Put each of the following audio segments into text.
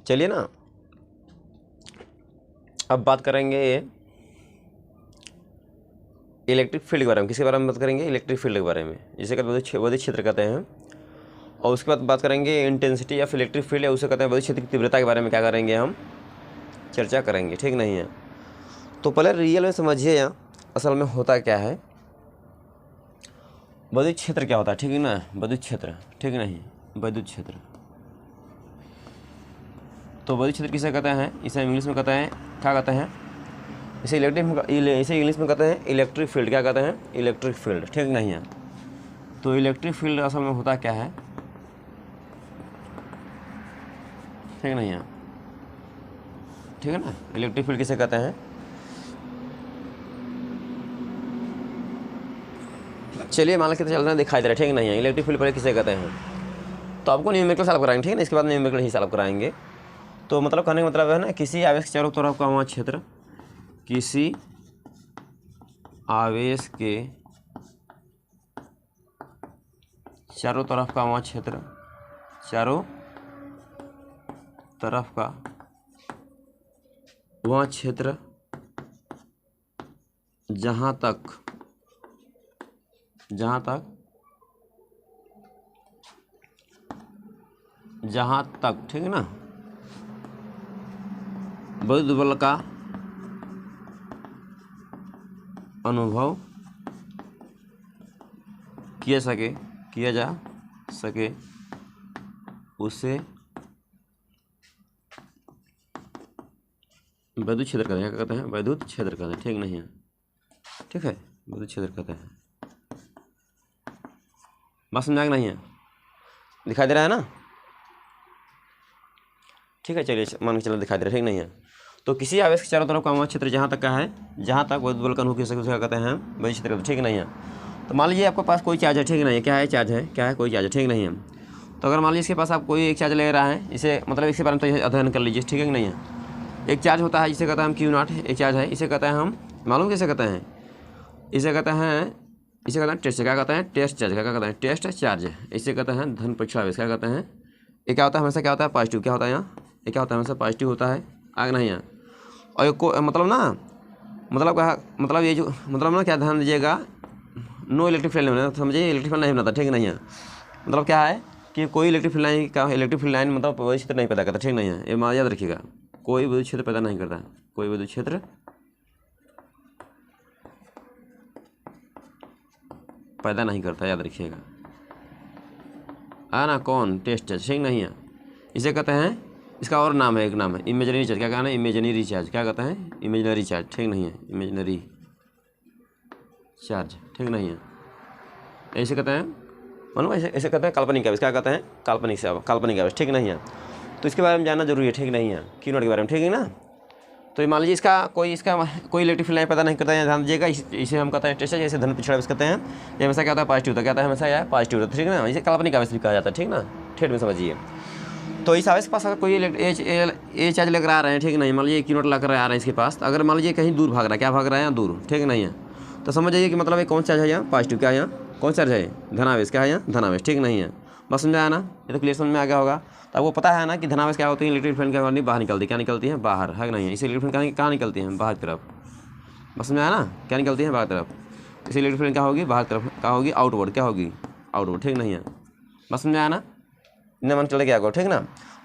चलिए ना, अब बात करेंगे इलेक्ट्रिक फील्ड के बारे में। किसके बारे में बात करेंगे? इलेक्ट्रिक फील्ड के बारे में, जिसे कहते हैं विद्युत क्षेत्र कहते हैं। और उसके बाद बात करेंगे इंटेंसिटी ऑफ इलेक्ट्रिक फील्ड है, उसे कहते हैं विद्युत क्षेत्र की तीव्रता के बारे में क्या करेंगे, हम चर्चा करेंगे, ठीक नहीं है। तो पहले रियल में समझिए असल में होता क्या है, विद्युत क्षेत्र क्या होता है, ठीक है ना। विद्युत क्षेत्र, ठीक नहीं, विद्युत क्षेत्र। तो विद्युत क्षेत्र किसे कहते हैं? इसे इंग्लिश में कहते हैं, क्या कहते हैं? इसे इंग्लिश में कहते हैं इलेक्ट्रिक फील्ड। क्या कहते हैं? इलेक्ट्रिक फील्ड, ठीक नहीं है। तो इलेक्ट्रिक फील्ड असल में होता क्या है, ठीक नहीं है, ठीक है ना। इलेक्ट्रिक फील्ड किसे कहते हैं? चलिए मान लो कितने चल रहे हैं, दिखाई दे रहा है, ठीक नहीं है। इलेक्ट्रिक फील्ड पहले किसे कहते हैं? तो आपको न्यूमेरिकल सॉल्व कराएंगे, ठीक है ना। इसके बाद न्यूमेरिकल ही सॉल्व कराएंगे। तो मतलब कहने का मतलब है ना, किसी आवेश के चारों तरफ का वहाँ क्षेत्र, किसी आवेश के चारों तरफ का वहाँ क्षेत्र, चारों तरफ का वहाँ क्षेत्र जहाँ तक ठीक है ना, विद्युत बल का अनुभव किया जा सके उसे विद्युत क्षेत्र कहते हैं। क्या कहते हैं? विद्युत क्षेत्र कहते हैं, ठीक नहीं है, ठीक है, विद्युत क्षेत्र कहते हैं। बात समझ नहीं है? दिखाई दे रहा है ना, ठीक है। चलिए मान के चलो दिखाई दे रहा है, ठीक नहीं है। तो किसी आवेश के चारों तरफ का वह क्षेत्र जहाँ तक का है, जहाँ तक विद्युत बल का अनुभव किया सके उसे क्या कहते हैं? विद्युत क्षेत्र, ठीक नहीं है। तो मान लीजिए आपके पास कोई चार्ज है, ठीक नहीं है। क्या है? चार्ज है, क्या है? कोई चार्ज है, ठीक नहीं है। तो अगर मान लीजिए इसके पास आप कोई एक चार्ज ले रहा है, इसे मतलब इसके बारे में तो अध्ययन कर लीजिए, ठीक है कि नहीं है। एक चार्ज होता है जिसे कहते हैं हम Q0, एक चार्ज है, इसे कहते हैं हम, मालूम कैसे कहते हैं? इसे कहते हैं टेस्ट। क्या कहते हैं? Test charge. क्या कहते हैं? Test charge. इसे कहते हैं धन परीक्षण आवेश। क्या कहते हैं? ये क्या होता है हमेशा? क्या होता है? पॉजिटिव। क्या होता है यहाँ? ये क्या होता है? हमेशा पॉजिटिव होता है, आगे नहीं है। और मतलब ना, मतलब ये जो मतलब ना, क्या ध्यान दीजिएगा, नो इलेक्ट्रिक फील्ड नहीं बना, समझिए इलेक्ट्रिक फील्ड नहीं बनाता, ठीक नहीं है। मतलब क्या है कि कोई इलेक्ट्रिक फील्ड लाइन मतलब विद्युत क्षेत्र नहीं पैदा करता, ठीक नहीं है। ये याद रखिएगा, कोई विद्युत क्षेत्र पैदा नहीं करता, कोई विद्युत क्षेत्र पैदा नहीं करता, याद रखिएगा। ना कौन? टेस्ट चार्ज, ठीक नहीं है। इसे कहते हैं, इसका और नाम है, एक नाम है इमेजिनरी चार्ज। क्या कहना है? Imaginary charge. क्या कहते हैं? इमेजिनरी चार्ज, ठीक नहीं है, इमेजिनरी चार्ज, ठीक नहीं है। ऐसे कहते हैं, मानो ऐसे कहते हैं काल्पनिक आवेश। क्या कहते हैं? काल्पनिक आवेश, ठीक नहीं है। तो इसके बारे में जानना जरूरी है, ठीक नहीं है, Q0 के बारे में, ठीक है ना। तो मान लीजिए इसका कोई इलेक्ट्रिक फील्ड लाइन पैदा नहीं करता है, ध्यान दीजिएगा। इसे हम कहते हैं टेस्ट, जैसे धन परीक्षण आवेश कहते हैं। ये हमेशा क्या होता है? पॉजिटिव होता है। क्या होता है? हमेशा यह पॉजिटिव होता है, ठीक है ना। इसे काल्पनिक आवेश भी कहा जाता है, ठीक ना, ठेठ में समझिए। तो इस आवेश के पास अगर कोई ए चार्ज लेकर आ रहे हैं, ठीक नहीं, मान लीजिए Q0 लेकर आ रहे हैं इसके पास। अगर मान लीजिए कहीं दूर भाग रहा है, क्या भाग रहा है? यहाँ दूर, ठीक नहीं है। तो समझ जाइए कि मतलब ये कौन चार्ज है? यहाँ पॉजिटिव। क्या है? यहाँ कौन चार्ज है? धनावेश। क्या है? यहाँ धनावेश, ठीक नहीं है। बस समझ आया ना? ये तो क्लियर समझ में आ गया होगा। तो आपको पता है ना कि धनावेश क्या होती है? इलेक्ट्रिक फील्ड क्या बाहर निकलती, क्या निकलती है? बाहर, है कि नहीं है। इसे इलेक्ट्रिक फील्ड कहाँ निकलती है? बाहर तरफ। बस समझ आया ना? क्या निकलती है? बाहर तरफ। इसे इलेक्ट्रिक फील्ड क्या होगी? बाहर तरफ। क्या होगी? आउटवर्ड। क्या होगी? आउटवर्ड, ठीक नहीं है। बस समझ आया ना? इन्हें मन चले गया आपको, ठीक ना।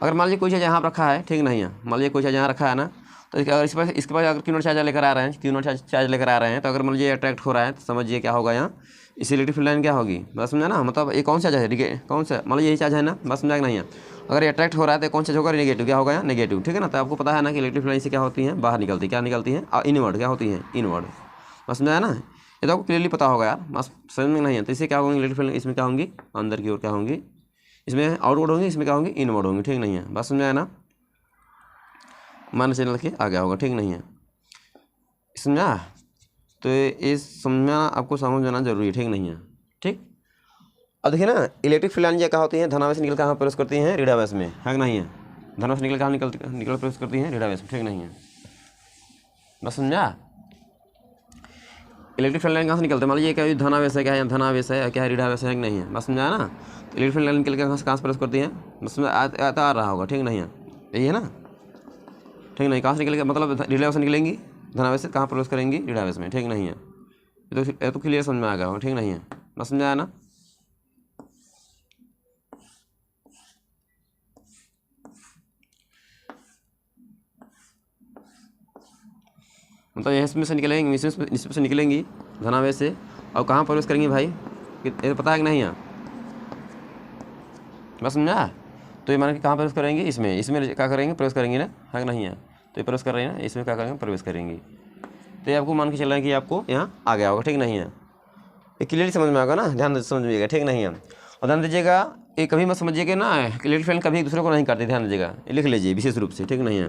अगर मान लीजिए कोई चीज़ यहाँ रखा है, ठीक नहीं है, मान लीजिए कोई चीज़ यहाँ रखा है ना, तो अगर इसके पास अगर Q0 चार्ज लेकर आ रहे हैं, तो अगर मान लीजिए अट्रैक्ट हो रहा है, तो समझिए क्या होगा यहाँ, इस इलेक्ट्रिक फील्ड लाइन क्या होगी? बस समझा ना। मतलब ये कौन सा चार्ज है? कौन सा? मान लीजिए यही चार्ज है ना, बस समझा नहीं है। अगर ये अट्रैक्ट हो रहा है तो कौन सा होगा? नेगेटिव। क्या होगा? यहाँ नेगेटिव, ठीक है ना। तो आपको पता है ना कि इलेक्ट्रिक फील्ड लाइन से क्या होती है? बाहर निकलती है। क्या निकलती है? इनवर्ड। क्या होती है? इनवर्ड। बस समझाया ना? ये तो आपको क्लियरली पता होगा यार, बस समझ में नहीं है। तो इससे क्या होंगी? इलेक्ट्रिक फील्ड इसमें क्या होंगी? अंदर की ओर क्या होंगी? इसमें आउटवर्ड होंगी, इसमें क्या होंगी? इनवर्ड होंगी, ठीक नहीं है। बस समझाया ना? मान चैनल के आ गया होगा, ठीक नहीं है। समझा? तो ये समझना आपको समझना जरूरी है, ठीक नहीं है, ठीक। अब देखिए ना, इलेक्ट्रिक फील्ड लाइन क्या होती है? धनावेश निकल कहाँ प्रवेश करती हैं? ऋणावेश में, है कि नहीं है। धनावेश निकल कहाँ निकल प्रवेश करती हैं? ऋणावेश में, ठीक नहीं है। बस समझा? इलेक्ट्रिक फील्ड लाइन कहाँ से निकलते हैं? मान लीजिए क्या धनावेश है, क्या है? धनावेश है, क्या है? ऋणावेश है कि नहीं है। बस समझा ना? तो इलेक्ट्रिक फील्ड लाइन निकल के कहाँ से प्रवेश करती है? बस में आ रहा होगा, ठीक नहीं है। यही है ना, ठीक नहीं। कहाँ से निकलेगा, मतलब ऋणावेश से निकलेंगी, धनावेश से कहाँ प्रवेश करेंगी, ऋणावेश में, ठीक नहीं है। ये तो क्लियर समझ में आ गया होगा, ठीक नहीं है, बस समझ आया ना। मतलब यह इसमें से निकलेंगी, इसमें से निकलेंगी धनावेश से, और कहाँ प्रवेश करेंगी भाई, ये पता है कि नहीं है, बस समझा। तो ये मान के कहाँ प्रवेश करेंगी, इसमें क्या करेंगे, प्रवेश करेंगे ना, है कि नहीं है। तो ये प्रवेश कर रहे हैं ना, इसमें क्या करेंगे, प्रवेश करेंगी। तो ये आपको मान के चल रहा है कि आपको यहाँ आ गया होगा, ठीक नहीं है। ये क्लियरली समझ में आएगा ना, ध्यान से समझिएगा, ठीक नहीं है। और ध्यान दीजिएगा, ये कभी मत समझिएगा ना इलेक्ट्रिक फील्ड कभी एक दूसरे को नहीं करते, ध्यान दीजिएगा, लिख लीजिए विशेष रूप से, ठीक नहीं है।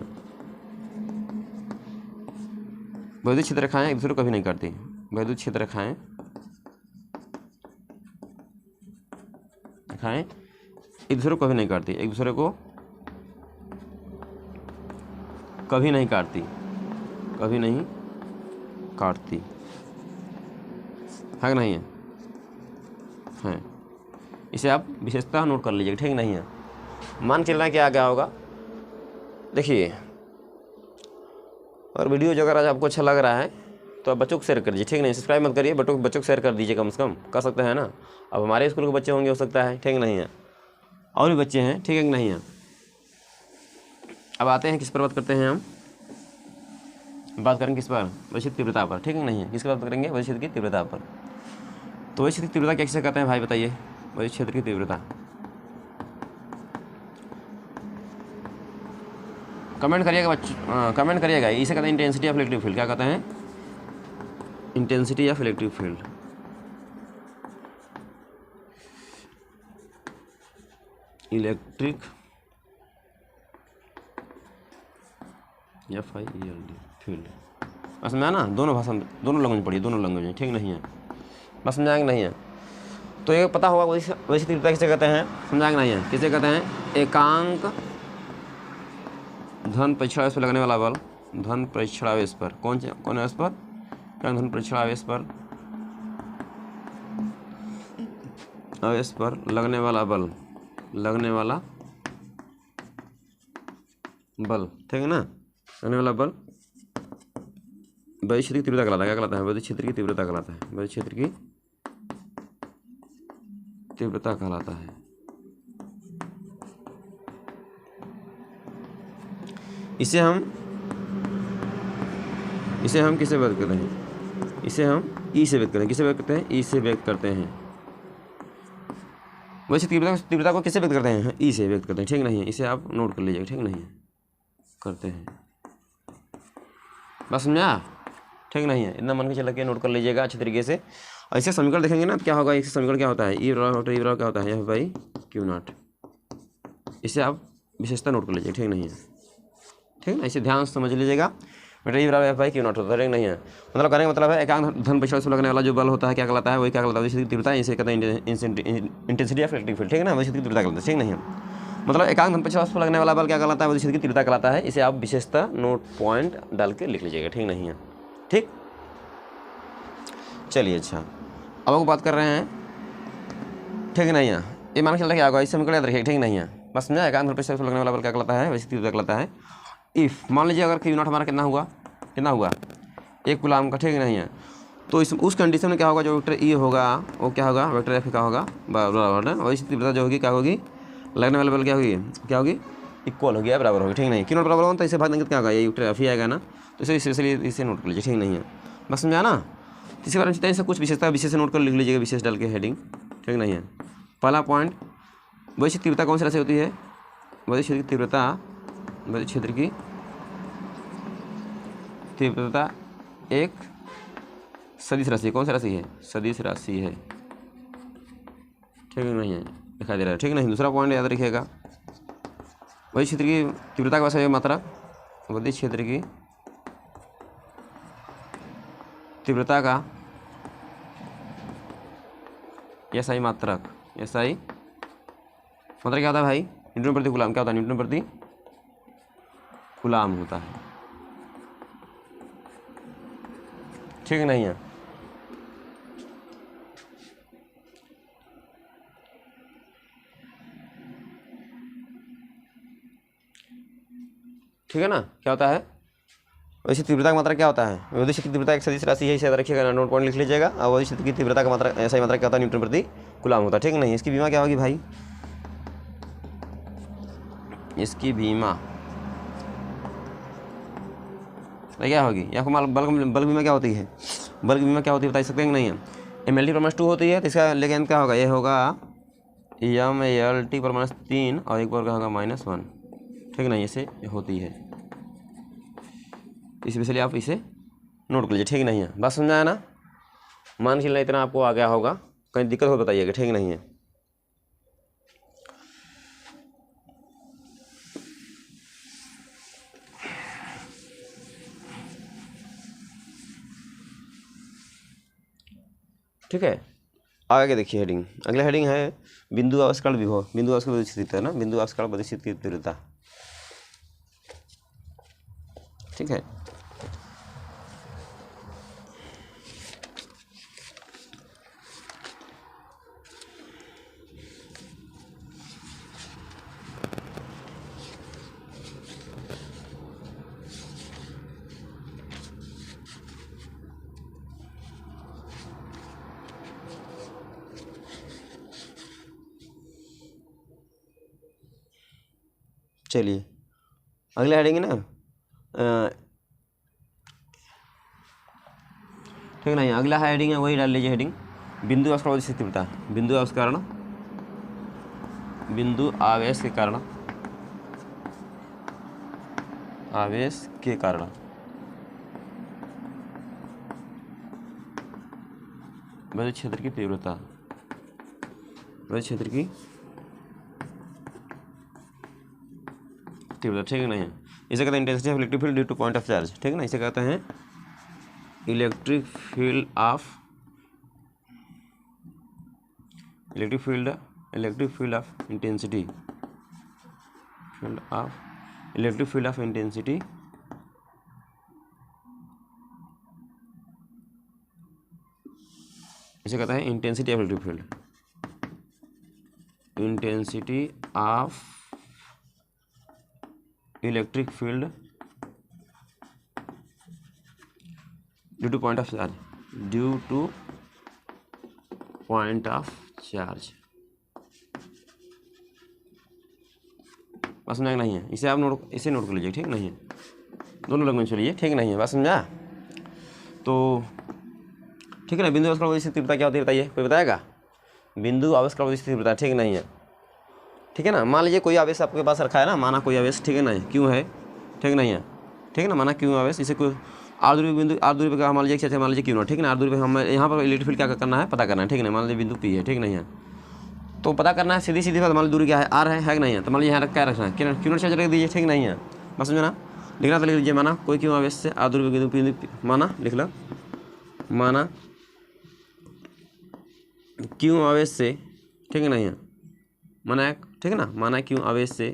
वैद्युत क्षेत्र रेखाएं एक दूसरे को कभी नहीं करती, वैद्युत क्षेत्र रेखाएं एक दूसरे को कभी नहीं काटती, एक दूसरे को कभी नहीं काटती, कभी नहीं काटती, है कि नहीं है। इसे आप विशेषता नोट कर लीजिएगा, ठीक नहीं है। मान चलना क्या आ गया होगा, देखिए। और वीडियो जो अगर आज आपको अच्छा लग रहा है तो आप बच्चों को शेयर कर दीजिए, ठीक नहीं। सब्सक्राइब मत करिए, बच्चों को शेयर कर दीजिए, कम से कम कर सकते हैं ना। अब हमारे स्कूल के बच्चे होंगे, हो सकता है, ठीक नहीं है, और भी बच्चे हैं, ठीक है कि नहीं है। अब आते हैं किस पर बात करते हैं, हम बात करेंगे किस पर, वैश्विक तीव्रता पर, ठीक है नहीं है। किसकी बात करेंगे, वैश्विक की तीव्रता पर। तो वैश्विक तीव्रता कैसे कहते हैं भाई, बताइए। वैश्विक क्षेत्र की तीव्रता, कमेंट करिएगा बच्चों, कमेंट करिएगा। इसे कहते हैं इंटेंसिटी ऑफ इलेक्ट्रिक फील्ड, क्या कहते हैं, intensity of electric field. Electric FIELD field, बस समझा ना। दोनों भाषा में, दोनों लैंग्वेज पढ़िए, दोनों लैंग्वेज में, ठीक नहीं है, बस समझाएंगे नहीं है। तो ये पता होगा वैसे तीव्रता किसे कहते हैं, समझाएंगे नहीं है। किसे कहते हैं, एकांक धन परीक्षणावेश पर लगने वाला बल, धन परीक्षणावेश पर, कौन आवेश पर, धन परीक्षणावेश पर, आवेश पर लगने वाला बल, लगने वाला बल, ठीक है ना, लगने वाला बल वैद्युत क्षेत्र की तीव्रता कहलाता है। क्या कहलाता है, वैद्युत क्षेत्र की तीव्रता कहलाता है, वैद्युत क्षेत्र की तीव्रता कहलाता है। इसे हम किसे व्यक्त करते हैं, इसे हम ई से व्यक्त करते हैं, किसे व्यक्त करते हैं, ई से व्यक्त करते हैं। वैसे तीव्रता को किसे व्यक्त करते हैं, ई से व्यक्त करते हैं, ठीक नहीं है। इसे आप नोट कर लीजिएगा, ठीक नहीं है, करते हैं, बस समझा, ठीक नहीं है। इतना मन के चला के नोट कर लीजिएगा अच्छे तरीके से। ऐसे समीकरण देखेंगे ना, क्या होगा, इससे समीकरण क्या होता है, ई बराबर क्या होता है, F बाई Q0। इसे आप विशेषता नोट कर लीजिए, ठीक नहीं है, ठीक ना। इसे ध्यान से समझ लीजिएगा, बेटा ई बराबर F बाई Q0 होता है, ठीक नहीं है। मतलब करने का मतलब है एकांक धन परीक्षणावेश पर लगने वाला जो बल होता है, क्या कहलाता है, वही क्या कहलाता है, वैश्विक तीव्रता। इसे कहते हैं इंटेंसिटी ऑफ इलेक्ट्रिक फील्ड, ठीक है ना, वैश्विक तीव्रता कहलाता है, ठीक नहीं है। मतलब एकांक धन परीक्षणावेश पर लगने वाला बल क्या कहलाता है, वैश्विक तीव्रता कहलाता है। इसे आप विशेषता नोट पॉइंट डाल के लिख लीजिएगा, ठीक नहीं है, ठीक। चलिए अच्छा, अब आपको बात कर रहे हैं, ठीक नहीं है। ये मान के चलता क्या होगा, इस समीकरण याद रखिए, ठीक नहीं है, बस समझा। एकांक धन परीक्षणावेश पर लगने वाला बल क्या कहलाता है, वैश्विक तीव्रता कहलाता है। इफ़ मान लीजिए अगर Q0 हमारा कितना हुआ, 1 कूलाम का, ठीक नहीं है। तो उस कंडीशन में क्या होगा, जो वेक्टर ई होगा वो क्या होगा, वेक्टर एफ का होगा बराबर, वैसे तीव्रता जो होगी क्या होगी, लगने वाले बल क्या होगी, इक्वल होगी, बराबर होगी, ठीक नहीं। Q0 बराबर होगा तो इसे भाग देंगे, क्या होगा, ये वेक्टर एफ ही आएगा ना। तो इसे स्पेशली इसे नोट कर लीजिए, ठीक नहीं है, बस समझा ना। इसके बारे में चिंता से कुछ विशेषता विशेष नोट कर लिख लीजिएगा, विशेष डाल के हेडिंग, ठीक नहीं है। पहला पॉइंट, वैश्विक तीव्रता कौन सी राशि होती है, वैश्विक क्षेत्र की तीव्रता, वैश्विक क्षेत्र की तीव्रता एक सदिश राशि, कौन सी राशि है, सदिश राशि है, ठीक नहीं है, दिखाई दे रहा है, ठीक नहीं। दूसरा पॉइंट याद रखिएगा, वैश्विक क्षेत्र की तीव्रता का वैसे मात्रा, वैश्विक क्षेत्र की तीव्रता का SI मात्रक, SI मात्रक क्या होता है भाई, न्यूटन प्रति कूलाम, क्या होता है, न्यूटन प्रति कूलाम होता है, ठीक नहीं है। ठीक है ना, क्या होता है वैसे तीव्रता का मात्रा क्या होता है, विद्युत क्षेत्र की तीव्रता एक सदिश राशि है, इसे याद रखिएगा, नोट पॉइंट लिख लीजिएगा। और विद्युत क्षेत्र की तीव्रता का मात्रा ऐसा ही मात्रा क्या होता है, न्यूटन प्रति कूलम होता है, ठीक नहीं। इसकी बीमा क्या होगी भाई, इसकी बीमा क्या होगी, या बल्क बीमा क्या होती है, बल्क बीमा क्या होती है बता सकते हैं कि नहीं है, MLT = 2 होती है, तो इसका लेकिन क्या होगा, ये होगा MLT = 3 और एक बार क्या होगा -1, ठीक नहीं, इसे होती है, इसलिए आप इसे नोट कर लीजिए, ठीक नहीं है। बात समझ आया ना, मान के चलना इतना आपको आ गया होगा, कहीं दिक्कत हो बताइएगा, ठीक नहीं है। ठीक है, आगे देखिए हेडिंग, अगला हेडिंग है बिंदु आवेशकाल विभव, बिंदु आवेश की स्थिति है ना, बिंदु आवेशकाल बदिस्थित की तीव्रता, ठीक है। चलिए अगला हेडिंग है ना, ठीक नहीं, अगला हेडिंग है वही डाल लीजिए हेडिंग, बिंदु आवेश काल बदिस्थित तीव्रता, बिंदु आवेश कारण, बिंदु आवेश के कारण, आवेश के कारण विद्युत क्षेत्र की तीव्रता, विद्युत क्षेत्र की तीव्रता, ठीक नहीं है। इसे कहते हैं intensity of electric field due two point of charge, ठीक है ना, इसे कहते हैं electric field of intensity, electric field of intensity इसे कहता है intensity of electric field, intensity of electric field due two point of charge, due two point of charge, बस समझा नहीं है, इसे आप इसे नोट कर लीजिए, ठीक नहीं है, दोनों लोग में चलिए, ठीक नहीं है, बस समझा। तो ठीक है ना, बिंदु आवेश काल बदिस्थित तीव्रता क्या होती है बताइए, कोई बताएगा, बिंदु आवेश काल बदिस्थित तीव्रता, ठीक नहीं है, ठीक है ना। मान लीजिए कोई आवेश आपके पास रखा है ना, माना कोई आवेश, ठीक है ना, क्यों है, ठीक नहीं है, ठीक है ना, माना क्यों आवेश, इसे कोई आर दूरी बिंदु, आर दूरी पे मान लीजिए, मान लीजिए क्यों ना, ठीक है ना, आर दूरी पे हम यहाँ पर इलेक्ट्रिक फील्ड क्या करना है, पता करना है, ठीक है ना, मान लीजिए बिंदु P है, ठीक नहीं है, तो पता करना है सीधी बात, मान लीजिए दूरी क्या है, R है कि नहीं है, तो मान लीजिए यहाँ क्या रखना है, क्यों चार्ज रख दीजिए, ठीक नहीं है, बस समझना, लिखना तो लिख लीजिए, माना कोई क्यों आवेश से आर दूरी पे बिंदु माना लिख लो, माना क्यों आवेश से, ठीक है नहीं है, माना ठीक है ना, माना क्यों आवेश से,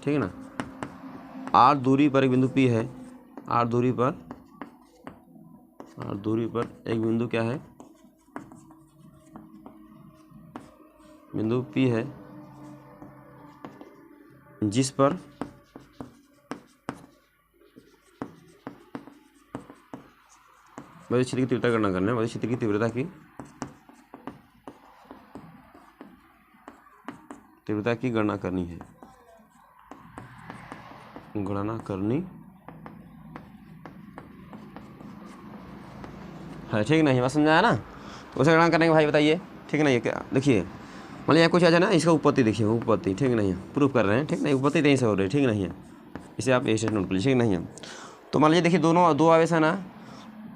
ठीक है ना, आर दूरी पर एक बिंदु P है, आर दूरी पर एक बिंदु क्या है, बिंदु P है, जिस पर विद्युत क्षेत्र की तीव्रता गणना करना है, विद्युत क्षेत्र की तीव्रता की गणना करनी है, ठीक नहीं, बस समझाया ना। तो उसे गणना करने के भाई बताइए, ठीक नहीं है, क्या देखिए, मान लीजिए कुछ है ना, इसका उत्पत्ति देखिए, उत्पत्ति, ठीक नहीं है, प्रूफ कर रहे हैं, ठीक नहीं, उत्पत्ति यहीं से हो रही है, ठीक नहीं है, इसे आप ऐसे नोट कर लीजिए, ठीक नहीं है। तो मान लीजिए देखिए दो आवेश है ना,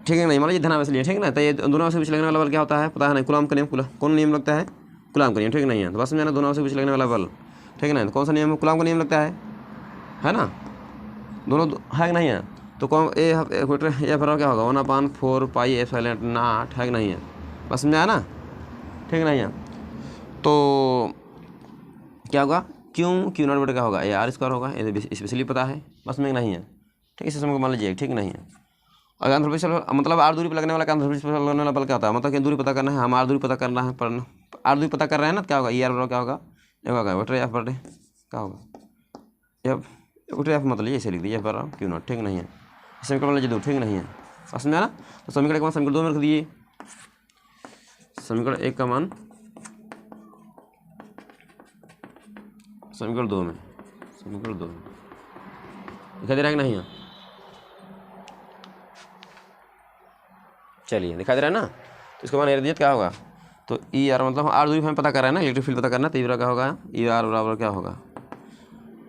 ठीक है नहीं, मान लीजिए धन आवेश लिए, ठीक है ना, तो ये दोनों आवेश के बीच लगने वाला बल क्या होता है पता है ना, कूलॉम का नियम, कौन नियम लगता है, कूलॉम का नियम, ठीक नहीं है। तो बस समझाना, दोनों आवेश के बीच लगने वाला बल, ठीक है ना, तो कौन सा नियम, कूलॉम का नियम लगता है ना, दोनों है कि नहीं है, तो कौन ए बराबर क्या होगा 1/4 पाई एप्सिलॉन नॉट, है कि नहीं है, बस समझाया ना, ठीक नहीं है। तो क्या होगा, क्यू नॉट बटे क्या होगा, ये R² होगा, ये स्पेशली पता है, बस में नहीं है, ठीक है, इसे समझ मान लीजिए, ठीक नहीं है। अगर आंध्र मतलब आर दूरी पर लगने वाला का आंध्र पर लगने वाला बल क्या होता है, मतलब कि दूरी पता करना है, हम आर दूरी पता करना है, पर आर दूरी पता कर रहे हैं ना, क्या होगा, ER बराबर क्या होगा होगा वेक्टर एफ बटे क्या होगा एफ वेक्टर एफ मतलब ऐसे लिख दीजिए एफ बराबर क्यू नॉट, ठीक नहीं है। समीकरण लीजिए दो, ठीक नहीं है, समझ में ना। तो समीकरण एक मान समीकरण दो में रख दीजिए, समीकरण एक का मान समीकरण दो में दिखाई दे रहा है कि नहीं है? चलिए दिखाई दे रहा है ना। तो इसको मान दीजिए क्या होगा, तो ई आर मतलब आर दूरी हमें पता कर रहा है ना, इलेक्ट्रिक फील्ड पता करना, तो क्या होगा ई आर बराबर क्या होगा,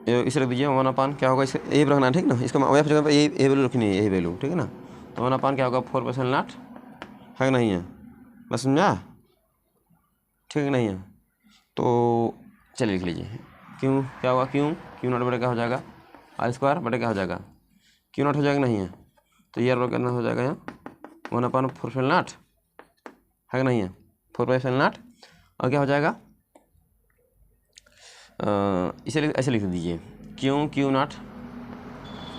इसे रख दीजिए 1/, क्या होगा, इसे यही रखना है, ठीक ना। इसको जगह पर यही वैल्यू रखनी है, यही वैल्यू, ठीक है ना। तो 1/, क्या होगा 4/0 है कि नहीं है, बस समझा, ठीक नहीं है। तो चलिए लिख लीजिए क्यों क्या होगा, क्यू नॉट बटे क्या हो जाएगा r² बटे क्या हो जाएगा क्यू नॉट हो जाएगा नहीं है। तो ये कितना हो जाएगा यहाँ 1/4/0 है कि नहीं है 4/0 और क्या हो जाएगा इसे ऐसे लिख दीजिए क्यू नॉट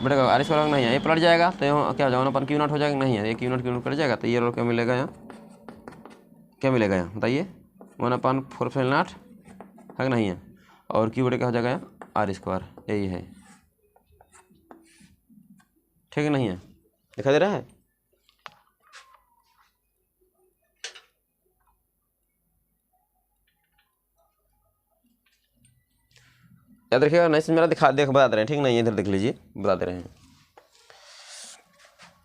बटे क्या r² नहीं है, ये पलट जाएगा तो यहाँ क्या हो जाएगा 1/क्यू नॉट हो जाएगा नहीं है, ये क्यू नॉट कट जाएगा। तो ये क्या मिलेगा यहाँ, क्या मिलेगा यहाँ बताइए 1/4/0 है कि नहीं है, और क्यू बटे क्या हो जाएगा r², यही है, ठीक है नहीं है, दिखाई दे रहा है। याद रखिएगा, नहीं समझ मेरा बता दे रहे हैं, ठीक नहीं है, इधर देख लीजिए बता दे रहे हैं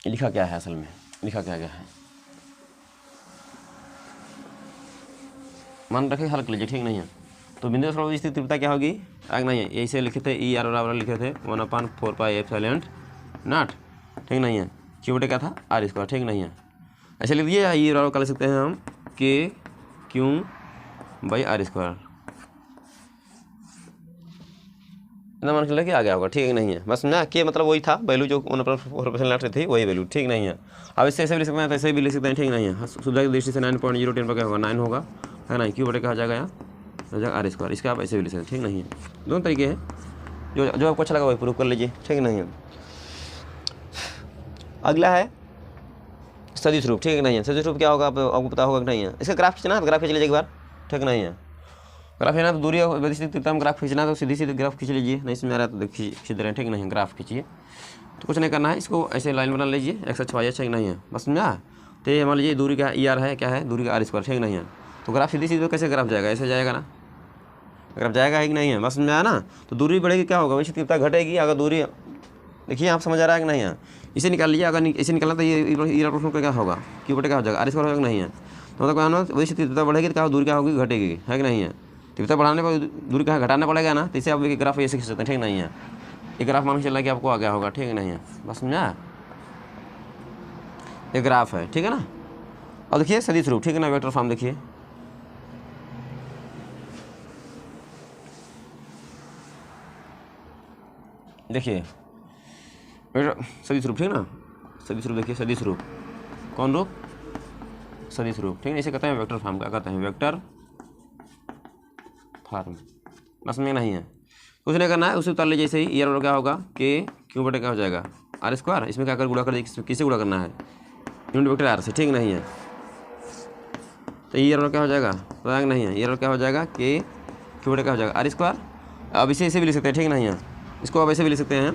लिखा क्या है, असल में लिखा क्या गया है, मान रखिए हल कर लीजिए, ठीक नहीं है। तो बिंदु स्थिति तीव्रता क्या होगी आगे नहीं है, ऐसे लिखे थे ई आर बराबर लिखे थे 1/4πε0, ठीक नहीं है, क्यू बटे क्या था r², ठीक नहीं है। ऐसे लिख दीजिए, ई बराबर कर सकते हैं हम k/r², इतना मान के आ गया होगा, ठीक नहीं है, बस ना के मतलब वही था वैल्यू जो 1/4π थी वही वैल्यू, ठीक नहीं है। अब इससे ऐसे भी लिख सकते हैं, तो ऐसे भी लिख सकते हैं, ठीक नहीं है। सुविधा की दृष्टि से 9.010 पर क्या होगा 9 होगा, है ना, क्यू बटे क्या हो जाएगा यहाँ हो जाएगा r², इसका आप ऐसे भी लिख सकते हैं, ठीक नहीं है। दोनों तरीके हैं, जो आपको अच्छा लगा वही प्रूव कर लीजिए, ठीक नहीं है। अगला है सदिश रूप, ठीक नहीं है। सदिश रूप क्या होगा आपको पता होगा कि नहीं है, इसका ग्राफ खींचना, ग्राफ खींच लीजिए एक बार, ठीक नहीं है। ग्राफ खींचना तो दूरी तीव्रता में ग्राफ खींचना, तो सीधी ग्राफ खींच लीजिए, नहीं समझ आ रहा तो खींच दे रहे हैं, ठीक नहीं है, ग्राफ खींचिए। तो कुछ नहीं करना है, इसको ऐसे लाइन बना लीजिए x अक्ष y अक्ष, ठीक नहीं है, बस समझा। तो ये मान लीजिए दूरी का ई आर है, क्या है दूरी का r², ठीक नहीं है। तो ग्राफ सीधी कैसे ग्राफ जाएगा, ऐसे जाएगा ना, ग्राफ जाएगा है कि नहीं है, बस समझा ना। तो दूरी बढ़ेगी क्या होगा, वैसे तीव्रता घटेगी, अगर दूरी देखिए आप समझ आ रहा है कि नहीं है, इसे निकाल लीजिए, अगर इसे निकालना तो ये प्रश्न क्या होगा क्यू बटे क्या हो जाएगा r² होगा कि नहीं है। तो मतलब क्या वैसे तीव्रता बढ़ेगी तो क्या दूरी क्या होगी घटेगी, है कि नहीं है। तीव्रता बढ़ाने पर दूरी कहाँ घटाना पड़ेगा ना, तो इसे आप ग्राफ ऐसे खींच सकते हैं, ठीक नहीं है। एक ग्राफ मान के चल रहा है कि आपको आ गया होगा, ठीक नहीं है, बस समझा, एक ग्राफ है, ठीक है ना। और देखिए सदिश रूप, ठीक है ना, वेक्टर फॉर्म देखिए, देखिए सदिश रूप, ठीक ना, सदिश रूप देखिए, सदिश रूप कौन रूप, सदिश रूप, ठीक है, इसे कहते हैं वेक्टर फॉर्म, क्या कहते हैं वेक्टर फॉर्म, बस में नहीं है, कुछ नहीं करना है। उसे उतार लीजिए, जैसे ही ईयर क्या होगा कि क्यू बटे क्या हो जाएगा r², इसमें क्या कर गुणा कर दीजिए, किससे गुणा करना है यूनिट वेक्टर r से, ठीक नहीं है। तो ईयर क्या हो जाएगा तो नहीं है, ईयर क्या हो जाएगा कि क्यू बटे क्या हो जाएगा r²। अब इसे भी लिख सकते हैं, ठीक नहीं है, इसको अब ऐसे भी लिख सकते हैं,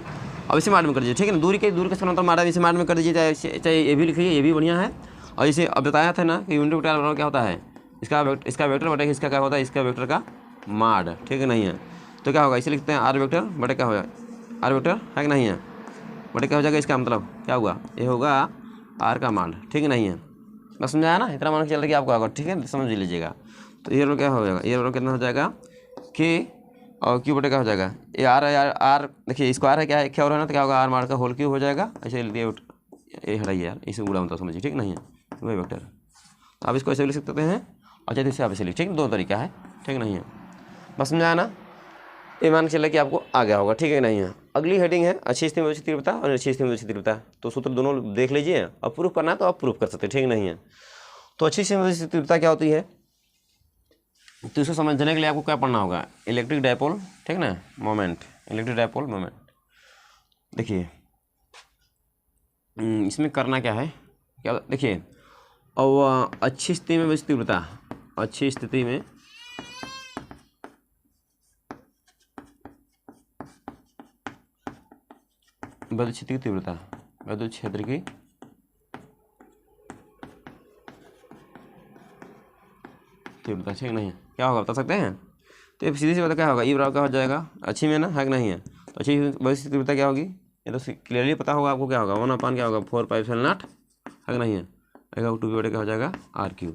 अब इसे मार्ग में कर दीजिए, ठीक है ना, दूरी के समानांतर मार्ग इसे मार्ग में कर दीजिए, चाहे ये भी लिखिए, ये भी बढ़िया है। और इसे अब बताया था ना कि यूनिट वेक्टर बराबर क्या होता है, इसका वेक्टर बटे इसका क्या होता है, इसका वेक्टर का माड, ठीक है नहीं है। तो क्या होगा, इसे लिखते हैं r वेक्टर बटे क्या होगा r वेक्टर, है कि नहीं है, बटे क्या हो जाएगा, इसका मतलब क्या हुआ, ये होगा r का माड, ठीक है नहीं है, बस समझाया ना, इतना मान के चल रहा है कि आपको आएगा, ठीक है, समझ लीजिएगा। तो ये क्या हो जाएगा, ये कितना हो जाएगा कि और क्यू बटे क्या हो जाएगा, ये आर देखिए स्क्वायर है, क्या है क्या हो रहा है ना, तो क्या होगा r माड का होल क्यूब हो जाएगा, ऐसे ये हटाइए यार, इसे गुणा मतलब समझिए, ठीक नहीं है, वही वेक्टर आप इसको ऐसे लिख सकते हैं, अच्छा जैसे आप ऐसे लिख, ठीक, दो तरीका है, ठीक नहीं है, बस समझाया ना। ये मान के चला कि आपको आ गया होगा, ठीक है नहीं है। अगली हेडिंग है अच्छी स्थिति में तीव्रता और अच्छी स्थिति में तीव्रता। तो सूत्र दोनों देख लीजिए, अब प्रूफ करना है तो आप प्रूफ कर सकते हैं, ठीक नहीं है। तो अच्छी स्थिति में तीव्रता क्या होती है, तो इसे समझने के लिए आपको क्या पढ़ना होगा, इलेक्ट्रिक डायपोल, ठीक ना, मोमेंट, इलेक्ट्रिक डायपोल मोमेंट। देखिए इसमें करना क्या है, क्या देखिए, और अच्छी स्थिति में तीव्रता, अच्छी स्थिति में विद्युत क्षेत्र की तीव्रता, विद्युत क्षेत्र की तीव्रता, ठीक नहीं है, क्या होगा बता सकते हैं? तो ये सीधी सी बात क्या होगा, ई बराबर क्या हो जाएगा, अच्छी में ना, है कि नहीं है? तो अच्छी विद्युत तीव्रता क्या होगी, ये तो क्लियरली पता होगा आपको, क्या होगा 1/, क्या होगा 4πε0, है कि नहीं है? टू की बटे क्या हो जाएगा r³।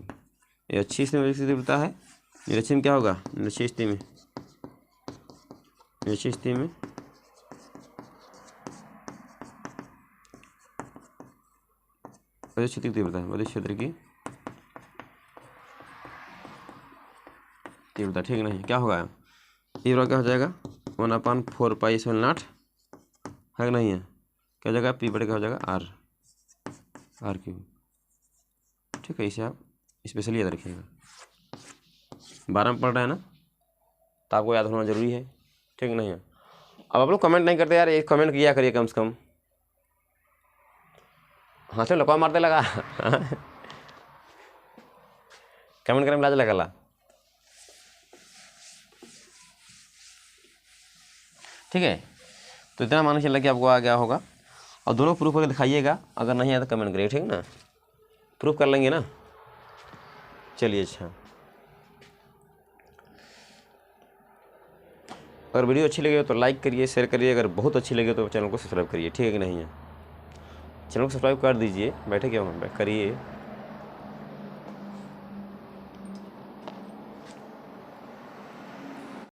ये अच्छी स्थिति में विद्युत तीव्रता है, निरक्षी में क्या होगा, निरक्षी स्थिति में, निरक्षी स्थिति में विद्युत क्षेत्र की तीव्रता है, विद्युत क्षेत्र की तीव्रता, ठीक नहीं, क्या होगा ये बराबर क्या हो जाएगा 1/4πε0, है कि नहीं है? क्या हो जाएगा पी बटे क्या हो जाएगा r³, ठीक है। इसे आप स्पेशली याद रखिएगा, 12 में पढ़ रहे हैं ना, तो आपको याद होना जरूरी है, ठीक नहीं है? अब आप लोग कमेंट नहीं करते यार, एक कमेंट किया करिए कम से कम, हाथ में लकवा मारते लगा कमेंट करने में लाज लगा, ठीक है। तो इतना मान के चल कि आपको आ गया होगा, और दोनों प्रूफ करके दिखाइएगा, अगर नहीं आया तो कमेंट करिए, ठीक ना, प्रूफ कर लेंगे ना। चलिए अच्छा, अगर वीडियो अच्छी लगे तो लाइक करिए, शेयर करिए, अगर बहुत अच्छी लगे तो चैनल को सब्सक्राइब करिए, ठीक है कि नहीं है? चैनल को सब्सक्राइब कर दीजिए, बैठे क्या करिए।